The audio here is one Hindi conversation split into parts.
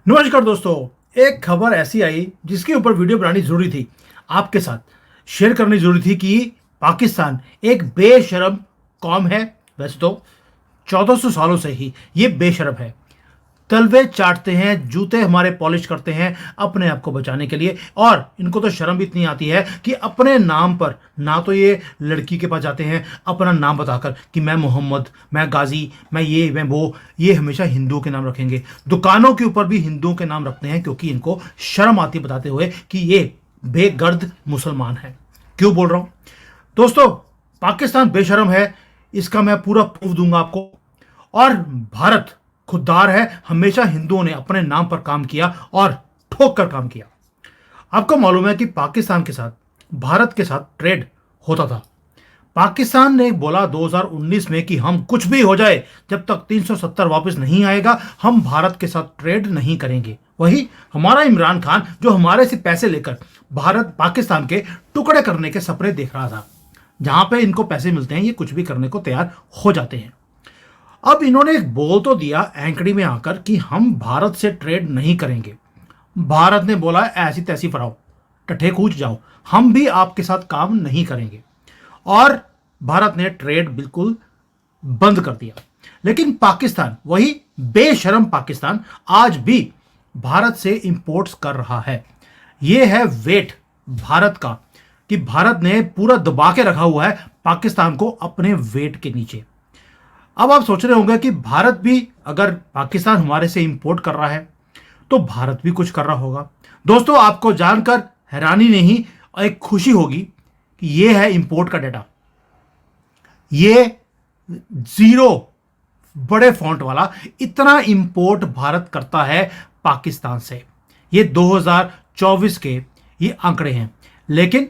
नमस्कार दोस्तों। एक खबर ऐसी आई जिसके ऊपर वीडियो बनानी जरूरी थी, आपके साथ शेयर करनी जरूरी थी कि पाकिस्तान एक बेशरम कौम है। वैसे तो 1400 सालों से ही ये बेशरम है। तलवे चाटते हैं, जूते हमारे पॉलिश करते हैं अपने आप को बचाने के लिए। और इनको तो शर्म भी इतनी आती है कि अपने नाम पर ना तो ये लड़की के पास जाते हैं अपना नाम बताकर कि मैं मोहम्मद, मैं गाजी, मैं ये मैं वो। ये हमेशा हिंदुओं के नाम रखेंगे। दुकानों के ऊपर भी हिंदुओं के नाम रखते हैं क्योंकि इनको शर्म आती बताते हुए कि ये बेगर्द मुसलमान है। क्यों बोल रहा हूं दोस्तों? पाकिस्तान बेशरम है, इसका मैं पूरा प्रूफ दूंगा आपको। और भारत खुददार है, हमेशा हिंदुओं ने अपने नाम पर काम किया और ठोक कर काम किया। आपको मालूम है कि पाकिस्तान के साथ भारत के साथ ट्रेड होता था। पाकिस्तान ने बोला 2019 में कि हम कुछ भी हो जाए, जब तक 370 वापस नहीं आएगा हम भारत के साथ ट्रेड नहीं करेंगे। वही हमारा इमरान खान जो हमारे से पैसे लेकर भारत पाकिस्तान के टुकड़े करने के सपने देख रहा था। जहां पे इनको पैसे मिलते हैं ये कुछ भी करने को तैयार हो जाते हैं। अब इन्होंने एक बोल तो दिया एंकड़ी में आकर कि हम भारत से ट्रेड नहीं करेंगे। भारत ने बोला ऐसी तैसी फराओ, टठे कूच जाओ, हम भी आपके साथ काम नहीं करेंगे। और भारत ने ट्रेड बिल्कुल बंद कर दिया। लेकिन पाकिस्तान, वही बेशरम पाकिस्तान, आज भी भारत से इंपोर्ट्स कर रहा है। यह है वेट भारत का कि भारत ने पूरा दबा के रखा हुआ है पाकिस्तान को अपने वेट के नीचे। अब आप सोच रहे होंगे कि भारत भी, अगर पाकिस्तान हमारे से इंपोर्ट कर रहा है तो भारत भी कुछ कर रहा होगा। दोस्तों, आपको जानकर हैरानी नहीं और एक खुशी होगी कि यह है इंपोर्ट का डेटा। ये जीरो बड़े फॉन्ट वाला इतना इंपोर्ट भारत करता है पाकिस्तान से। ये 2024 के ये आंकड़े हैं। लेकिन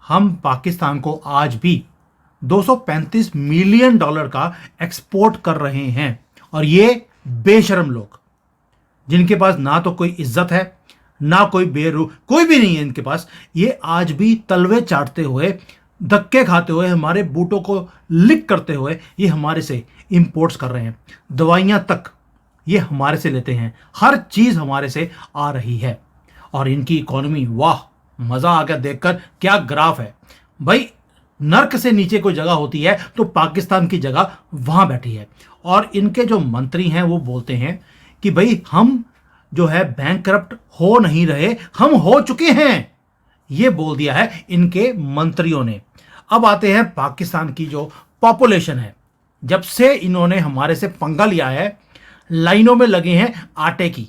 हम पाकिस्तान को आज भी 235 मिलियन डॉलर का एक्सपोर्ट कर रहे हैं। और ये बेशरम लोग, जिनके पास ना तो कोई इज्जत है ना कोई बेरू, कोई भी नहीं है इनके पास, ये आज भी तलवे चाटते हुए, धक्के खाते हुए, हमारे बूटों को लिक करते हुए ये हमारे से इंपोर्ट्स कर रहे हैं। दवाइयां तक ये हमारे से लेते हैं, हर चीज हमारे से आ रही है। और इनकी इकोनॉमी, वाह, मजा आ गया देखकर। क्या ग्राफ है भाई! नर्क से नीचे कोई जगह होती है तो पाकिस्तान की जगह वहां बैठी है। और इनके जो मंत्री हैं वो बोलते हैं कि भाई हम जो है बैंकरप्ट हो नहीं रहे, हम हो चुके हैं। ये बोल दिया है इनके मंत्रियों ने। अब आते हैं पाकिस्तान की जो पॉपुलेशन है। जब से इन्होंने हमारे से पंगा लिया है, लाइनों में लगे हैं आटे की।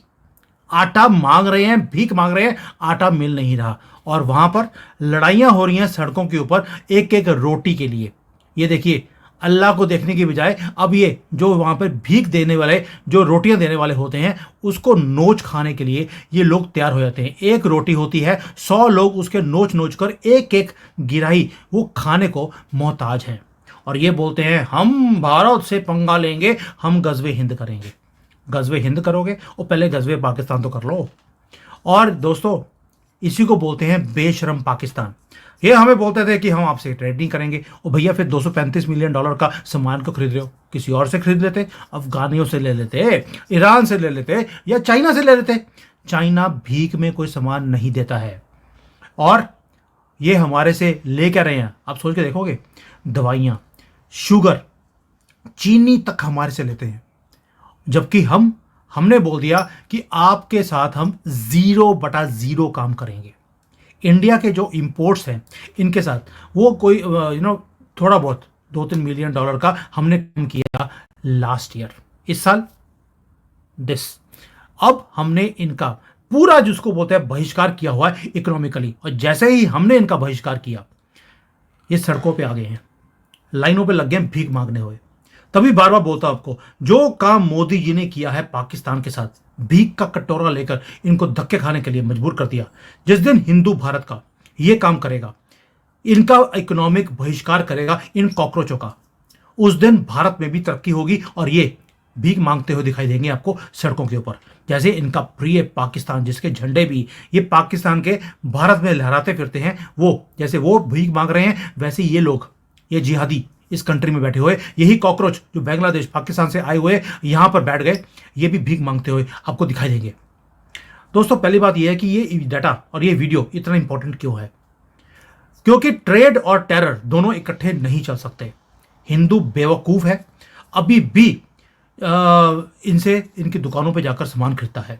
आटा मांग रहे हैं, भीख मांग रहे हैं, आटा मिल नहीं रहा। और वहां पर लड़ाइयां हो रही हैं सड़कों के ऊपर एक एक रोटी के लिए। ये देखिए, अल्लाह को देखने की बजाय अब ये जो वहां पर भीख देने वाले, जो रोटियां देने वाले होते हैं, उसको नोच खाने के लिए ये लोग तैयार हो जाते हैं। एक रोटी होती है, 100 लोग उसके नोच नोच कर एक एक गिराही वो खाने को मोहताज हैं। और ये बोलते हैं हम भारत से पंगा लेंगे, हम गजवे हिंद करेंगे। गजवे हिंद करोगे और पहले गजवे पाकिस्तान तो कर लो। और दोस्तों, इसी को बोलते हैं बेशरम पाकिस्तान। ये हमें बोलते थे कि हम आपसे ट्रेड नहीं करेंगे। और भैया फिर 235 मिलियन डॉलर का सामान को खरीद रहे हो, किसी और से खरीद लेते, अफगानियों से ले लेते, ईरान से ले लेते, या चाइना से ले लेते। चाइना भीख में कोई सामान नहीं देता है। और ये हमारे से ले क्या रहे हैं आप सोच के देखोगे? दवाइयां, शुगर, चीनी तक हमारे से लेते हैं। जबकि हमने बोल दिया कि आपके साथ हम 0/0 काम करेंगे। इंडिया के जो इंपोर्ट्स हैं इनके साथ वो कोई थोड़ा बहुत 2-3 मिलियन डॉलर का हमने काम किया लास्ट ईयर, इस साल दिस। अब हमने इनका पूरा, जिसको बोलते हैं, बहिष्कार किया हुआ है इकोनॉमिकली। और जैसे ही हमने इनका बहिष्कार किया, ये सड़कों पे आ गए हैं, लाइनों पे लग गए हैं भीख मांगने हुए। तभी बार बार बोलता हूं आपको, जो काम मोदी जी ने किया है पाकिस्तान के साथ, भीख का कटोरा लेकर इनको धक्के खाने के लिए मजबूर कर दिया। जिस दिन हिंदू भारत का ये काम करेगा, इनका इकोनॉमिक बहिष्कार करेगा इन कॉकरोचों का, उस दिन भारत में भी तरक्की होगी। और ये भीख मांगते हुए दिखाई देंगे आपको सड़कों के ऊपर। जैसे इनका प्रिय पाकिस्तान, जिसके झंडे भी ये पाकिस्तान के भारत में लहराते फिरते हैं, वो जैसे वो भीख मांग रहे हैं, वैसे ये लोग, ये जिहादी इस कंट्री में बैठे हुए, यही कॉकरोच जो बांग्लादेश पाकिस्तान से आए हुए यहां पर बैठ गए, ये भी भीख मांगते हुए आपको दिखाई देंगे। दोस्तों पहली बात यह है कि ये डाटा और ये वीडियो इतना इंपॉर्टेंट क्यों है, क्योंकि ट्रेड और टेरर दोनों इकट्ठे नहीं चल सकते। हिंदू बेवकूफ है, अभी भी इनसे इनकी दुकानों पे जाकर सामान खरीदता है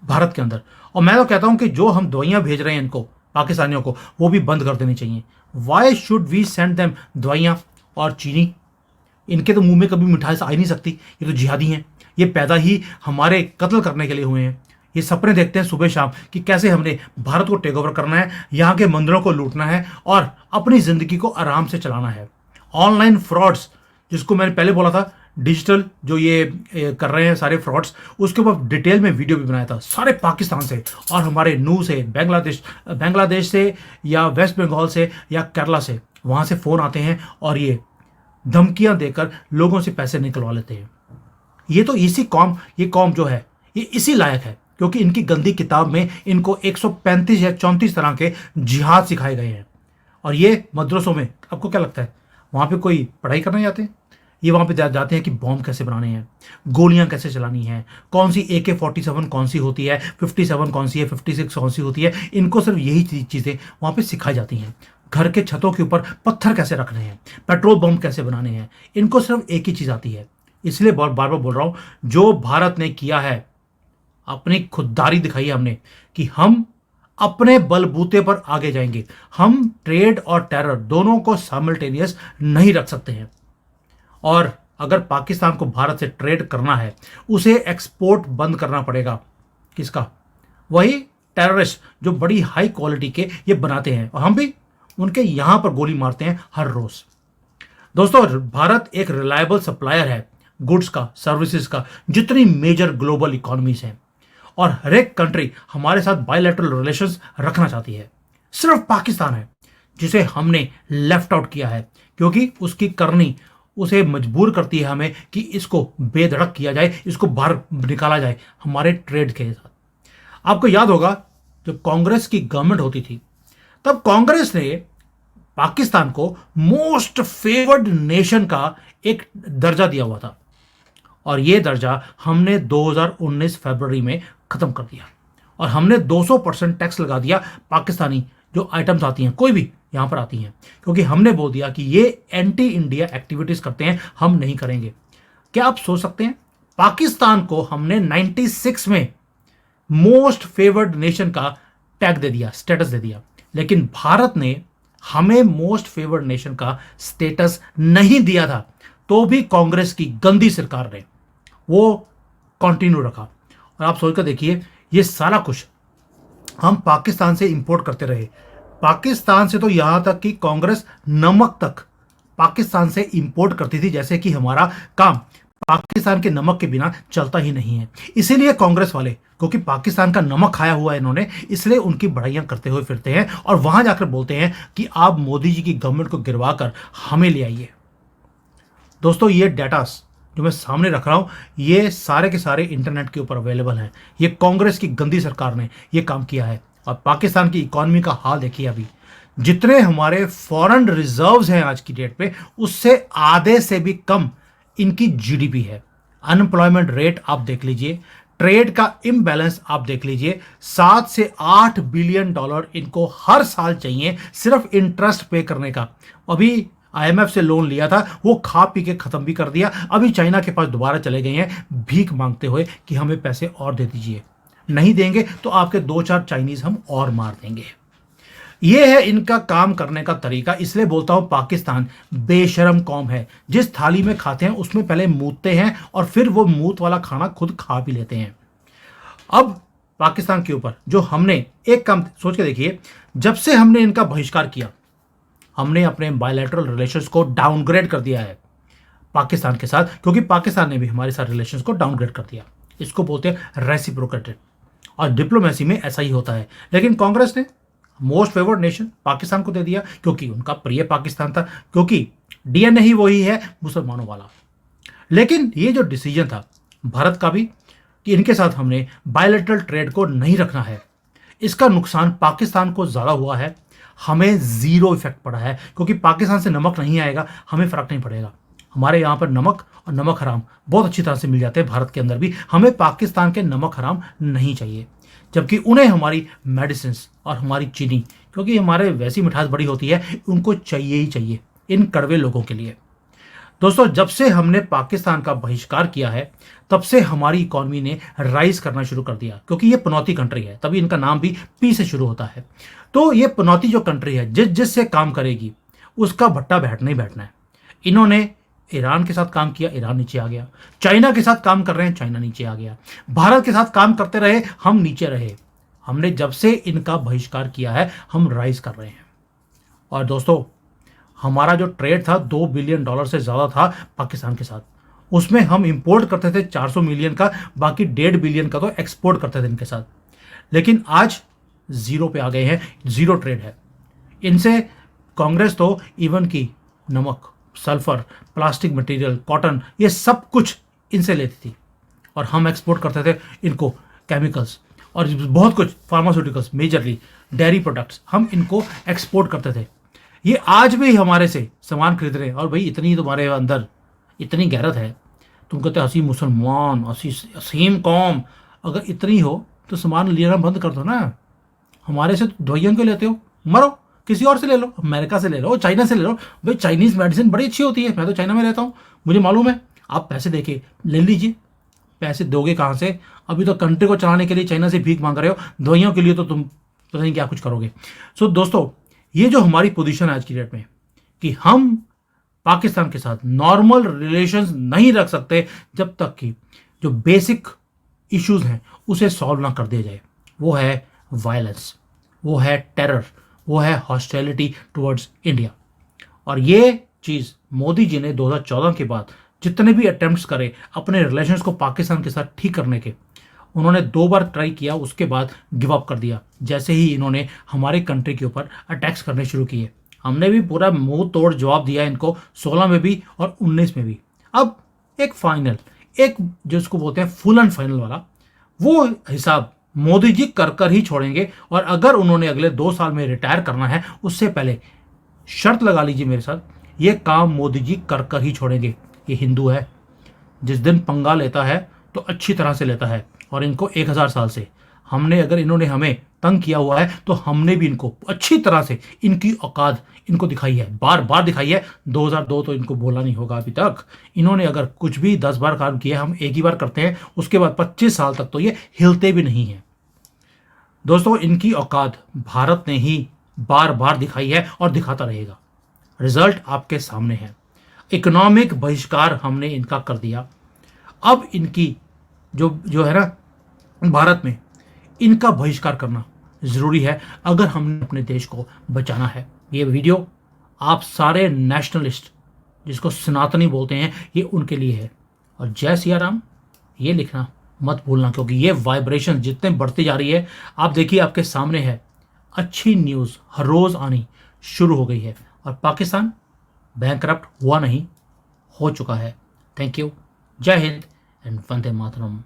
भारत के अंदर। और मैं तो कहता हूं कि जो हम दवाइयां भेज रहे हैं इनको पाकिस्तानियों को, वो भी बंद कर देनी चाहिए। Why should we send them दवाइयां और चीनी? इनके तो मुंह में कभी मिठास आ ही नहीं सकती। ये तो जिहादी हैं, ये पैदा ही हमारे कत्ल करने के लिए हुए हैं। ये सपने देखते हैं सुबह शाम कि कैसे हमने भारत को टेक ओवर करना है, यहाँ के मंदिरों को लूटना है और अपनी जिंदगी को आराम से चलाना है। ऑनलाइन फ्रॉड्स, जिसको मैंने पहले बोला था डिजिटल जो ये कर रहे हैं सारे फ्रॉड्स, उसके ऊपर डिटेल में वीडियो भी बनाया था। सारे पाकिस्तान से और हमारे नू से, बांग्लादेश से या वेस्ट बंगाल से या केरला से, वहाँ से फ़ोन आते हैं और ये धमकियाँ देकर लोगों से पैसे निकलवा लेते हैं। ये तो ये कौम जो है ये इसी लायक है क्योंकि इनकी गंदी किताब में इनको 135 या 34 तरह के जिहाद सिखाए गए हैं। और ये मदरसों में आपको क्या लगता है वहाँ पे कोई पढ़ाई करने जाते हैं? ये वहाँ पे जाते हैं कि बॉम्ब कैसे बनाने हैं, गोलियां कैसे चलानी हैं, कौन सी AK-47 कौन सी होती है, 57 कौन सी है, 56 कौन सी होती है। इनको सिर्फ यही चीज़ें वहाँ पे सिखाई जाती हैं। घर के छतों के ऊपर पत्थर कैसे रखने हैं, पेट्रोल बम कैसे बनाने हैं, इनको सिर्फ एक ही चीज़ आती है। इसलिए बार बार बोल रहा हूँ, जो भारत ने किया है, अपनी खुददारी दिखाई है हमने कि हम अपने बलबूते पर आगे जाएंगे। हम ट्रेड और टेरर दोनों को साइमल्टेनियस नहीं रख सकते हैं। और अगर पाकिस्तान को भारत से ट्रेड करना है, उसे एक्सपोर्ट बंद करना पड़ेगा। किसका? वही टेररिस्ट जो बड़ी हाई क्वालिटी के ये बनाते हैं और हम भी उनके यहां पर गोली मारते हैं हर रोज। दोस्तों भारत एक रिलायबल सप्लायर है गुड्स का, सर्विसेज का, जितनी मेजर ग्लोबल इकोनॉमीज हैं। और हर एक कंट्री हमारे साथ बायलैटरल रिलेशंस रखना चाहती है। सिर्फ पाकिस्तान है जिसे हमने लेफ्ट आउट किया है क्योंकि उसकी करनी उसे मजबूर करती है हमें कि इसको बेधड़क किया जाए, इसको बाहर निकाला जाए हमारे ट्रेड के साथ। आपको याद होगा जब कांग्रेस की गवर्नमेंट होती थी तब कांग्रेस ने पाकिस्तान को मोस्ट फेवर्ड नेशन का एक दर्जा दिया हुआ था और यह दर्जा हमने 2019 फरवरी में खत्म कर दिया और हमने 200% टैक्स लगा दिया पाकिस्तानी जो आइटम्स आती हैं, कोई भी यहां पर आती हैं, क्योंकि हमने बोल दिया कि ये एंटी इंडिया एक्टिविटीज करते हैं, हम नहीं करेंगे। क्या आप सोच सकते हैं, पाकिस्तान को हमने 96 में मोस्ट फेवर्ड नेशन का टैग दे दिया, स्टेटस दे दिया, लेकिन भारत ने हमें मोस्ट फेवर्ड नेशन का स्टेटस नहीं दिया था, तो भी कांग्रेस की गंदी सरकार ने वो कंटिन्यू रखा। और आप सोचकर देखिए, ये सारा कुछ हम पाकिस्तान से इंपोर्ट करते रहे। पाकिस्तान से तो यहां तक कि कांग्रेस नमक तक पाकिस्तान से इंपोर्ट करती थी, जैसे कि हमारा काम पाकिस्तान के नमक के बिना चलता ही नहीं है। इसीलिए कांग्रेस वाले, क्योंकि पाकिस्तान का नमक खाया हुआ है इन्होंने, इसलिए उनकी बढ़ाइयां करते हुए फिरते हैं और वहां जाकर बोलते हैं कि आप मोदी जी की गवर्नमेंट को गिरवा कर हमें ले आइए। दोस्तों ये डेटास जो मैं सामने रख रहा हूं, ये सारे के सारे इंटरनेट के ऊपर अवेलेबल हैं। ये कांग्रेस की गंदी सरकार ने ये काम किया है। और पाकिस्तान की इकोनॉमी का हाल देखिए, अभी जितने हमारे फॉरेन रिजर्व्स हैं आज की डेट पे, उससे आधे से भी कम इनकी जीडीपी है। अनएम्प्लॉयमेंट रेट आप देख लीजिए, ट्रेड का इम्बैलेंस आप देख लीजिए, 7 से 8 बिलियन डॉलर इनको हर साल चाहिए सिर्फ इंटरेस्ट पे करने का। अभी IMF से लोन लिया था, वो खा पी के खत्म भी कर दिया। अभी चाइना के पास दोबारा चले गए हैं भीख मांगते हुए कि हमें पैसे और दे दीजिए। नहीं देंगे तो आपके 2-4 चाइनीज हम और मार देंगे। यह है इनका काम करने का तरीका। इसलिए बोलता हूं पाकिस्तान बेशरम कौम है। जिस थाली में खाते हैं उसमें पहले मूतते हैं और फिर वो मूत वाला खाना खुद खा भी लेते हैं। अब पाकिस्तान के ऊपर जो हमने एक काम सोच के देखिए, जब से हमने इनका बहिष्कार किया, हमने अपने बायलैटरल रिलेशंस को डाउनग्रेड कर दिया है पाकिस्तान के साथ, क्योंकि पाकिस्तान ने भी हमारे साथ रिलेशंस को डाउनग्रेड कर दिया। इसको बोलते हैं रेसिप्रोकेटेड, और डिप्लोमेसी में ऐसा ही होता है। लेकिन कांग्रेस ने मोस्ट फेवर्ड नेशन पाकिस्तान को दे दिया क्योंकि उनका प्रिय पाकिस्तान था, क्योंकि DNA ही वही है मुसलमानों वाला। लेकिन ये जो डिसीजन था भारत का भी कि इनके साथ हमने बायलैटरल ट्रेड को नहीं रखना है, इसका नुकसान पाकिस्तान को ज़्यादा हुआ है, हमें ज़ीरो इफेक्ट पड़ा है। क्योंकि पाकिस्तान से नमक नहीं आएगा, हमें फ़र्क नहीं पड़ेगा। हमारे यहाँ पर नमक और नमक हराम बहुत अच्छी तरह से मिल जाते हैं भारत के अंदर भी। हमें पाकिस्तान के नमक हराम नहीं चाहिए। जबकि उन्हें हमारी मेडिसिन और हमारी चीनी, क्योंकि हमारे वैसी मिठास बड़ी होती है, उनको चाहिए ही चाहिए इन कड़वे लोगों के लिए। दोस्तों, जब से हमने पाकिस्तान का बहिष्कार किया है तब से हमारी इकॉनमी ने राइज करना शुरू कर दिया, क्योंकि ये पनौती कंट्री है, तभी इनका नाम भी पी से शुरू होता है। तो ये पनौती जो कंट्री है, जिससे काम करेगी उसका भट्टा बैठना ही बैठना है। इन्होंने ईरान के साथ काम किया, ईरान नीचे आ गया। चाइना के साथ काम कर रहे हैं, चाइना नीचे आ गया। भारत के साथ काम करते रहे, हम नीचे रहे। हमने जब से इनका बहिष्कार किया है हम राइज कर रहे हैं। और दोस्तों, हमारा जो ट्रेड था $2 बिलियन से ज़्यादा था पाकिस्तान के साथ। उसमें हम इंपोर्ट करते थे 400 मिलियन का, बाकी 1.5 बिलियन का तो एक्सपोर्ट करते थे इनके साथ। लेकिन आज जीरो पे आ गए हैं, जीरो ट्रेड है इनसे। कांग्रेस तो इवन की नमक, सल्फर, प्लास्टिक मटेरियल, कॉटन, ये सब कुछ इनसे लेती थी, और हम एक्सपोर्ट करते थे इनको केमिकल्स और बहुत कुछ, फार्मास्यूटिकल्स, मेजरली डेयरी प्रोडक्ट्स, हम इनको एक्सपोर्ट करते थे। ये आज भी हमारे से सामान खरीद रहे हैं। और भाई, इतनी तुम्हारे अंदर इतनी गैरत है, तुम कहते हसी मुसलमान, हसीम कौम, अगर इतनी हो तो सामान लेना बंद कर दो ना। हमारे से दवाइयों क्यों लेते हो? मरो, किसी और से ले लो, अमेरिका से ले लो, चाइना से ले लो। भाई, चाइनीज़ मेडिसिन बड़ी अच्छी होती है, मैं तो चाइना में रहता हूँ, मुझे मालूम है। आप पैसे देके ले लीजिए। पैसे दोगे कहाँ से? अभी तो कंट्री को चलाने के लिए चाइना से भीख मांग रहे हो, दवाइयों के लिए तो तुम पता नहीं क्या कुछ करोगे। सो दोस्तों, ये जो हमारी पोजीशन है आज की डेट में, कि हम पाकिस्तान के साथ नॉर्मल रिलेशंस नहीं रख सकते जब तक कि जो बेसिक इश्यूज हैं उसे सॉल्व ना कर दिया जाए। वो है वायलेंस, वो है टेरर, वो है हॉस्टिलिटी टुवर्ड्स इंडिया। और ये चीज़ मोदी जी ने 2014 के बाद जितने भी अटेम्प्ट्स करे अपने रिलेशंस को पाकिस्तान के साथ ठीक करने के, उन्होंने 2 बार ट्राई किया, उसके बाद गिव अप कर दिया। जैसे ही इन्होंने हमारे कंट्री के ऊपर अटैक्स करने शुरू किए, हमने भी पूरा मुंह तोड़ जवाब दिया इनको, 16 में भी और 19 में भी। अब एक फाइनल, एक जिसको बोलते हैं फुल एंड फाइनल वाला, वो हिसाब मोदी जी कर ही छोड़ेंगे। और अगर उन्होंने अगले 2 साल में रिटायर करना है, उससे पहले शर्त लगा लीजिए मेरे साथ, ये काम मोदी जी कर ही छोड़ेंगे। ये हिंदू है, जिस दिन पंगा लेता है तो अच्छी तरह से लेता है, और इनको 1000 साल से हमने, अगर इन्होंने हमें तंग किया हुआ है तो हमने भी इनको अच्छी तरह से इनकी औकात इनको दिखाई है, बार बार दिखाई है। 2002 तो इनको बोला नहीं होगा अभी तक। इन्होंने अगर कुछ भी 10 बार काम किया, हम एक ही बार करते हैं, उसके बाद 25 साल तक तो ये हिलते भी नहीं हैं। दोस्तों, इनकी औकात भारत ने ही बार बार दिखाई है और दिखाता रहेगा। रिजल्ट आपके सामने है। इकोनॉमिक बहिष्कार हमने इनका कर दिया। अब इनकी जो है ना, भारत में इनका बहिष्कार करना ज़रूरी है अगर हमने अपने देश को बचाना है। ये वीडियो आप सारे नेशनलिस्ट, जिसको सनातनी बोलते हैं, ये उनके लिए है। और जय सिया राम ये लिखना मत भूलना, क्योंकि ये वाइब्रेशन जितने बढ़ती जा रही है, आप देखिए आपके सामने है, अच्छी न्यूज़ हर रोज़ आनी शुरू हो गई है। और पाकिस्तान बैंकरप्ट हुआ नहीं, हो चुका है। थैंक यू, जय हिंद एंड वंदे मातरम।